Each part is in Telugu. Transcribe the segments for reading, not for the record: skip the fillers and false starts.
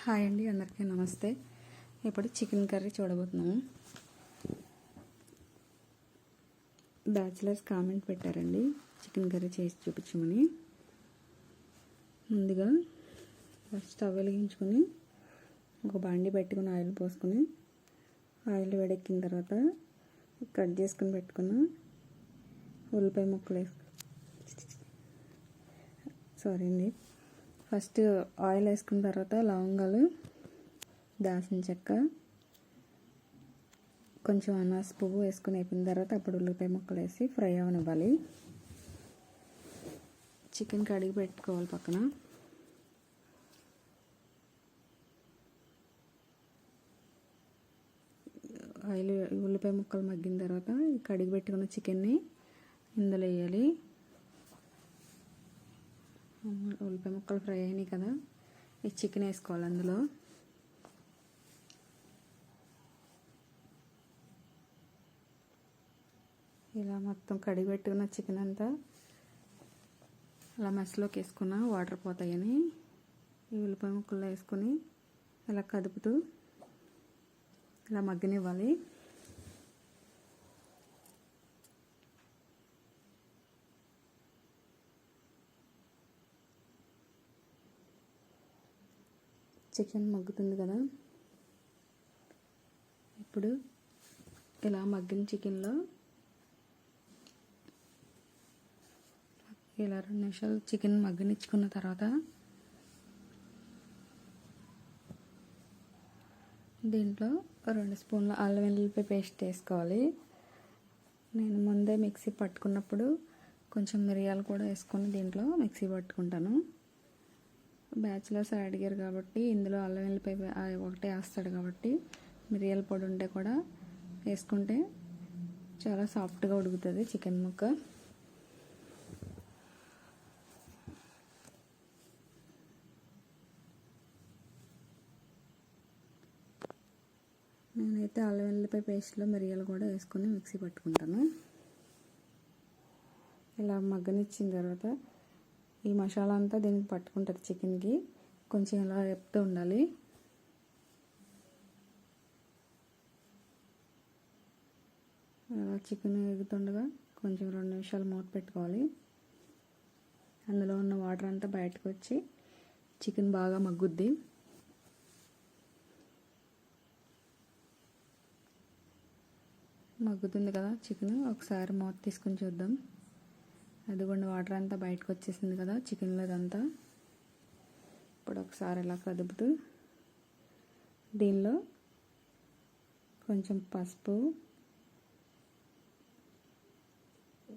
హాయ్ అండి, అందరికీ నమస్తే. ఇప్పుడు చికెన్ కర్రీ చూడబోతున్నాము. బ్యాచిలర్స్ కామెంట్ పెట్టారండి చికెన్ కర్రీ చేసి చూపించమని. ముందుగా స్టవ్ వెలిగించుకొని ఒక బాండి పెట్టుకుని ఆయిల్ పోసుకొని, ఆయిల్ వేడెక్కిన తర్వాత కట్ చేసుకుని పెట్టుకున్న ఉల్లిపాయ ముక్కలు ఫస్ట్ ఆయిల్ వేసుకున్న తర్వాత లవంగాలు, దాల్చిన చెక్క, కొంచెం అనాస పువ్వు వేసుకుని అయిపోయిన తర్వాత అప్పుడు ఉల్లిపాయ ముక్కలు వేసి ఫ్రై అవనివ్వాలి. చికెన్ కడిగి పెట్టుకోవాలి పక్కన. ఆయిల్ ఉల్లిపాయ ముక్కలు మగ్గిన తర్వాత కడిగి పెట్టుకున్న చికెన్ని ఇందులో వేయాలి. ఉల్లిపాయ ముక్కలు ఫ్రై అయినాయి కదా, ఈ చికెన్ వేసుకోవాలి అందులో. ఇలా మొత్తం కడిగి పెట్టుకున్న చికెన్ అంతా అలా మెస్లోకి వేసుకున్న వాటర్ పోతాయని ఈ ఉల్లిపాయ ముక్కల్లో వేసుకొని ఇలా కదుపుతూ ఇలా మగ్గనివ్వాలి. చికెన్ మగ్గుతుంది కదా, ఇప్పుడు ఇలా మగ్గిన చికెన్లో ఇలా 2 నిమిషాలు చికెన్ మగ్గనిచ్చుకున్న తర్వాత దీంట్లో 2 స్పూన్ల అల్లం వెల్లుల్లిపాయ పేస్ట్ వేసుకోవాలి. నేను ముందే మిక్సీ పట్టుకున్నప్పుడు కొంచెం మిరియాలు కూడా వేసుకొని దీంట్లో మిక్సీ పట్టుకుంటాను. బ్యాచిలర్స్ అడిగారు కాబట్టి ఇందులో అల్లం వెల్లుల్లిపాయ ఒకటే వేస్తాడు కాబట్టి మిరియాల పొడి ఉంటే కూడా వేసుకుంటే చాలా సాఫ్ట్గా ఉడుకుతుంది చికెన్ ముక్క. నేనైతే అల్లం వెల్లుల్లిపాయ పేస్ట్లో మిరియాలు కూడా వేసుకొని మిక్సీ పట్టుకుంటాను. ఇలా మగ్గనిచ్చిన తర్వాత ఈ మసాలా అంతా దీనికి పట్టుకుంటుంది చికెన్కి. కొంచెం ఇలా వేపుతూ ఉండాలి. అలా చికెన్ వేగుతుండగా కొంచెం 2 నిమిషాలు మూత పెట్టుకోవాలి. అందులో ఉన్న వాటర్ అంతా బయటకు వచ్చి చికెన్ బాగా మగ్గుద్ది. మగ్గుతుంది కదా చికెన్, ఒకసారి మూత తీసుకొని చూద్దాం. అదిగోండి వాటర్ అంతా బయటకు వచ్చేసింది కదా చికెన్లో అదంతా. ఇప్పుడు ఒకసారి ఇలా కదుపుతూ దీనిలో కొంచెం పసుపు,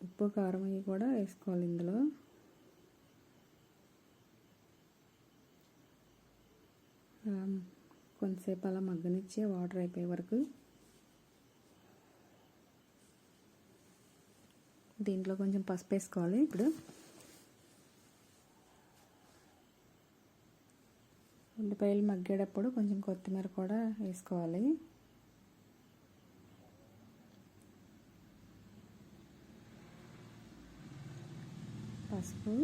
ఉప్పు, కారం ఇవి కూడా వేసుకోవాలి ఇందులో. కొంతసేపు అలా మగ్గనిచ్చి వాటర్ అయిపోయే వరకు దీంట్లో కొంచెం పసుపు వేసుకోవాలి. ఇప్పుడు ఉల్లిపాయలు మగ్గేటప్పుడు కొంచెం కొత్తిమీర కూడా వేసుకోవాలి. పసుపు,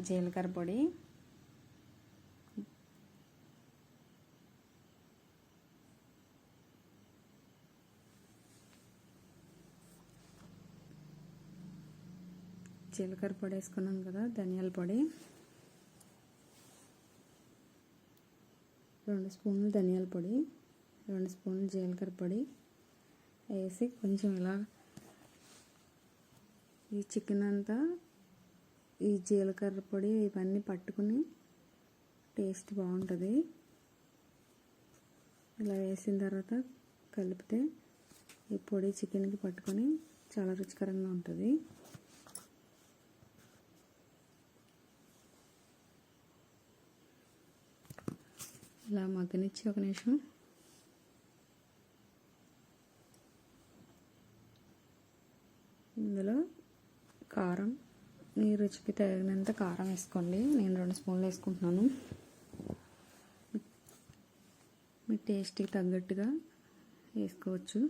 జీలకర్ర పొడి, జీలకర్ర పొడి వేసుకున్నాం కదా, ధనియాల పొడి 2 స్పూన్లు ధనియాల పొడి, 2 స్పూన్లు జీలకర్ర పొడి వేసి కొంచెం ఇలా ఈ చికెన్ అంతా ఈ జీలకర్ర పొడి ఇవన్నీ పట్టుకుని టేస్ట్ బాగుంటుంది. ఇలా వేసిన తర్వాత కలిపితే ఈ పొడి చికెన్కి పట్టుకొని చాలా రుచికరంగా ఉంటుంది. ఇలా మగ్గనిచ్చి 1 నిమిషం ఇందులో కారం, మీ రుచికి తగినంత కారం వేసుకోండి. నేను 2 స్పూన్లు వేసుకుంటున్నాను. మీ టేస్ట్కి తగ్గట్టుగా వేసుకోవచ్చు.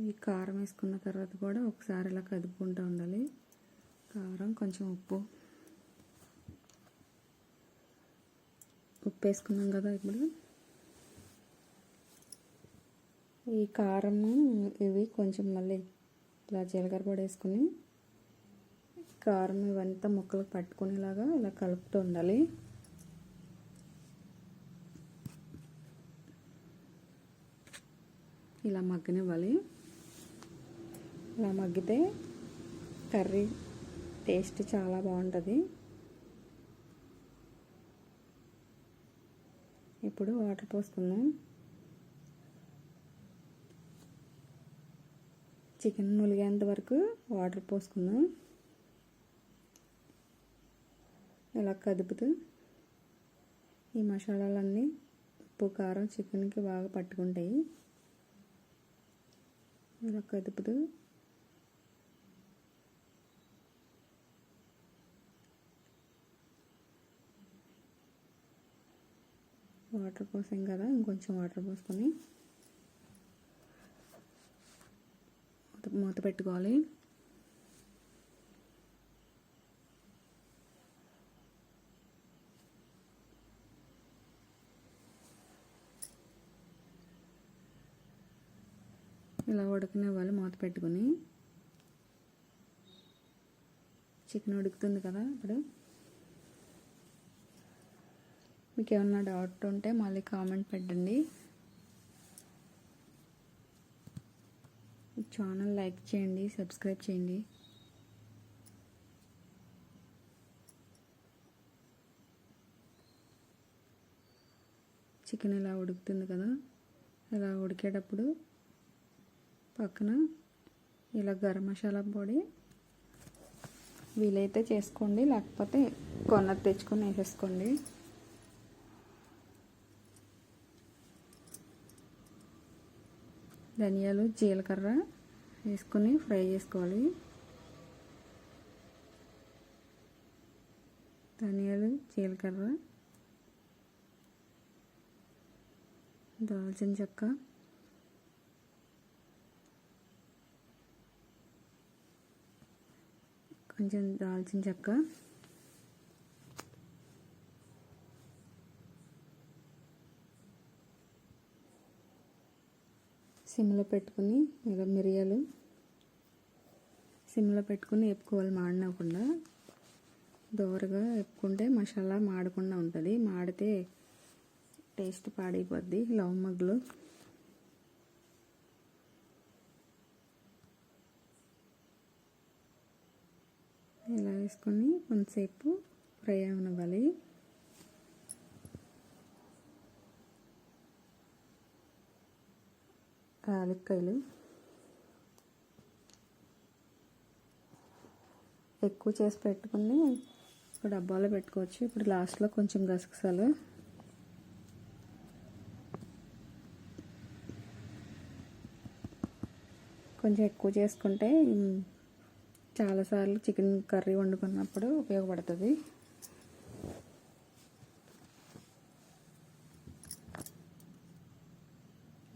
ఈ కారం వేసుకున్న తర్వాత కూడా ఒకసారి ఇలా కదుపుకుంటూ ఉండాలి. కారం, కొంచెం ఉప్పు ఉప్పు వేసుకున్నాం కదా. ఇప్పుడు ఈ కారము ఇవి కొంచెం మళ్ళీ ఇలా జీలకర్ర పొడి వేసుకుని కారం ఇవంతా ముక్కలకు పట్టుకునేలాగా ఇలా కలుపుతూ ఉండాలి. ఇలా మగ్గనివ్వాలి. ఇలా మగ్గితే కర్రీ టేస్ట్ చాలా బాగుంటుంది. ఇప్పుడు వాటర్ పోసుకుందాం. చికెన్ ములిగేంత వరకు వాటర్ పోసుకుందాం. ఇలా కదుపుతూ ఈ మసాలాలన్నీ ఉప్పు కారం చికెన్కి బాగా పట్టుకుంటాయి. ఇలా కదుపుతూ వాటర్ పోసాం కదా, ఇంకొంచెం వాటర్ పోసుకొని మూత పెట్టుకోవాలి. ఇలా ఉడకనివ్వాలి మూత పెట్టుకొని. చికెన్ ఉడుకుతుంది కదా. ఇప్పుడు మీకు ఏమన్నా డౌట్ ఉంటే మళ్ళీ కామెంట్ పెట్టండి. ఛానల్ లైక్ చేయండి, సబ్స్క్రైబ్ చేయండి. చికెన్ ఇలా ఉడుకుతుంది కదా. ఇలా ఉడికేటప్పుడు పక్కన ఇలా గరం మసాలా పొడి వీలైతే చేసుకోండి, లేకపోతే కొన్నది తెచ్చుకొని వేసేసుకోండి. ధనియాలు జీలకర్ర వేసుకొని ఫ్రై చేసుకోవాలి. ధనియాలు జీలకర్ర, దాల్చిన చెక్క, కొంచెం దాల్చిన చెక్క, సిమ్లో పెట్టుకుని ఇలా మిరియాలు సిమ్లో పెట్టుకుని వేపుకోవాలి. మాడినకుండా దోరగా వేపుకుంటే మసాలా మాడకుండా ఉంటుంది. మాడితే టేస్ట్ పాడైపోద్ది. లవ్ మగ్గులు ఇలా వేసుకొని కొంతసేపు ఫ్రై అవనివ్వాలి. యాలక్కాయలు ఎక్కువ చేసి పెట్టుకుని ఒక డబ్బాలో పెట్టుకోవచ్చు. ఇప్పుడు లాస్ట్లో కొంచెం గసగసాలు, కొంచెం ఎక్కువ చేసుకుంటే చాలాసార్లు చికెన్ కర్రీ వండుకున్నప్పుడు ఉపయోగపడుతుంది.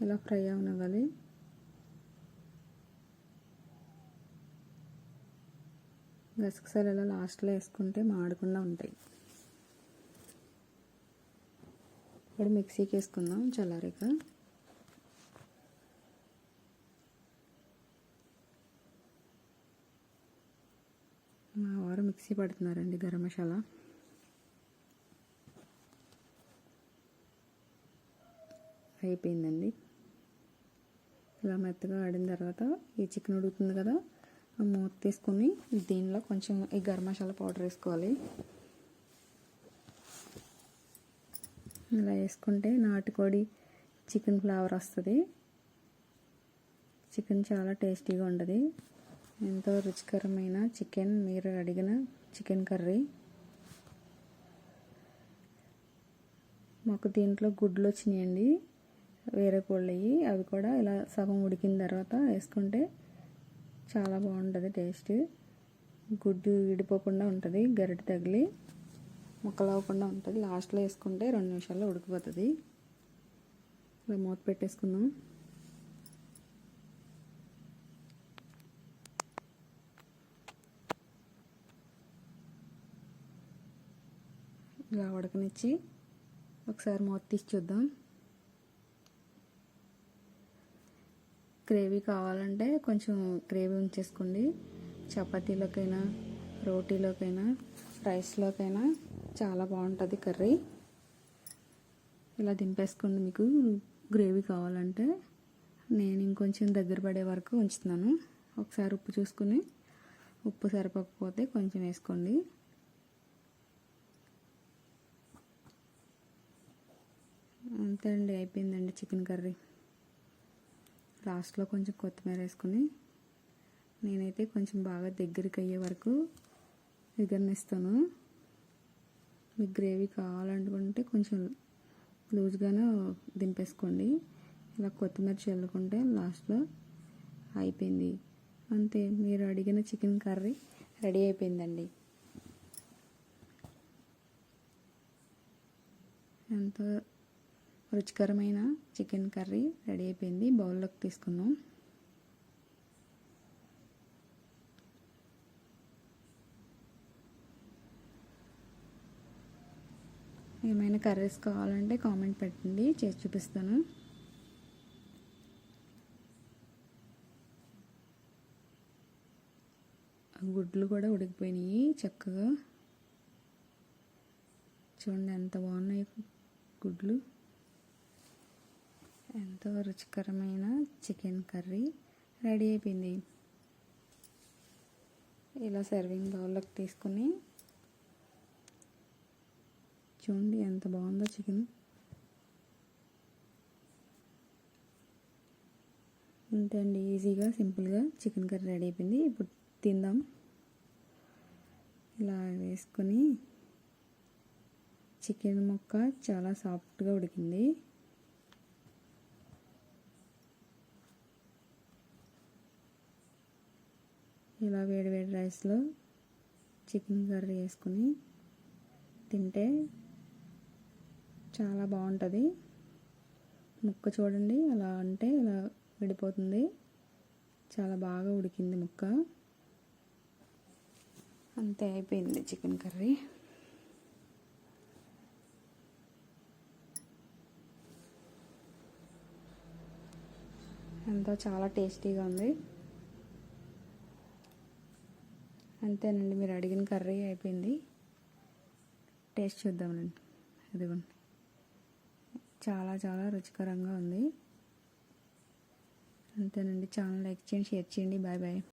ఇలా ఫ్రై అవనివ్వాలి. గసగసాలు ఇలా లాస్ట్లో వేసుకుంటే మాడకుండా ఉంటాయి. ఇప్పుడు మిక్సీకి వేసుకుందాం చల్లారాక. మా వారు మిక్సీ పడుతున్నారండి గరం మసాలా. అయిపోయిందండి. ఇలా మెత్తగా ఆడిన తర్వాత ఈ చికెన్ ఉడుకుతుంది కదా, మూత తీసుకొని దీనిలో కొంచెం ఈ గరం మసాలా పౌడర్ వేసుకోవాలి. ఇలా వేసుకుంటే నాటుకోడి చికెన్ ఫ్లేవర్ వస్తుంది. చికెన్ చాలా టేస్టీగా ఉంటుంది. ఎంతో రుచికరమైన చికెన్, మీరు అడిగిన చికెన్ కర్రీ. మాకు దీంట్లో గుడ్లు వచ్చినాయండి, వేరే కోళ్ళు అవి కూడా ఇలా సగం ఉడికిన తర్వాత వేసుకుంటే చాలా బాగుంటుంది టేస్ట్. గుడ్డు విడిపోకుండా ఉంటుంది, గరిటె తగిలి ముక్కలు అవ్వకుండా ఉంటుంది. లాస్ట్లో వేసుకుంటే 2 నిమిషాల్లో ఉడికిపోతుంది. ఇలా మూత పెట్టేసుకుందాం. ఇలా ఉడకనిచ్చి ఒకసారి మూత తీసి చూద్దాం. గ్రేవీ కావాలంటే కొంచెం గ్రేవీ ఉంచేసుకోండి. చపాతీలోకైనా, రోటీలోకైనా, రైస్లోకైనా చాలా బాగుంటుంది కర్రీ. ఇలా దింపేసుకోండి. మీకు గ్రేవీ కావాలంటే నేను ఇంకొంచెం దగ్గర పడే వరకు ఉంచుతున్నాను. ఒకసారి ఉప్పు చూసుకుని, ఉప్పు సరిపోకపోతే కొంచెం వేసుకోండి. అంతే అండి, అయిపోయిందండి చికెన్ కర్రీ. లాస్ట్లో కొంచెం కొత్తిమీర వేసుకుని నేనైతే కొంచెం బాగా దగ్గరికి అయ్యే వరకు ఎగరనిస్తాను. మీకు గ్రేవీ కావాలనుకుంటే కొంచెం లూజ్గానే దింపేసుకోండి. ఇలా కొత్తిమీర చల్లుకుంటే లాస్ట్లో అయిపోయింది. అంతే, మీరు అడిగిన చికెన్ కర్రీ రెడీ అయిపోయిందండి. ఎంతో రుచికరమైన చికెన్ కర్రీ రెడీ అయిపోయింది. బౌల్లోకి తీసుకుందాం. ఏమైనా కర్రీస్ కావాలంటే కామెంట్ పెట్టండి, చేసి చూపిస్తాను. గుడ్లు కూడా ఉడికిపోయినాయి చక్కగా. చూడండి ఎంత బాగున్నాయి గుడ్లు. ఎంతో రుచికరమైన చికెన్ కర్రీ రెడీ అయిపోయింది. ఇలా సర్వింగ్ బౌల్లోకి తీసుకుని చూడండి ఎంత బాగుందో చికెన్. అంతే అండి, ఈజీగా సింపుల్గా చికెన్ కర్రీ రెడీ అయిపోయింది. ఇప్పుడు తిందాం. ఇలా వేసుకొని, చికెన్ ముక్క చాలా సాఫ్ట్గా ఉడికింది. ఇలా వేడి వేడి రైస్లో చికెన్ కర్రీ వేసుకొని తింటే చాలా బాగుంటుంది. ముక్క చూడండి అలా అంటే ఇలా విడిపోతుంది. చాలా బాగా ఉడికింది ముక్క. అంతే, అయిపోయింది చికెన్ కర్రీ. ఎంతో చాలా టేస్టీగా ఉంది. అంతేనండి, మీరు అడిగిన కర్రీ అయిపోయింది. టేస్ట్ చూద్దామండి. ఇదిగోండి, చాలా చాలా రుచికరంగా ఉంది. అంతేనండి, ఛానల్ లైక్ చేయండి, షేర్ చేయండి. Bye bye.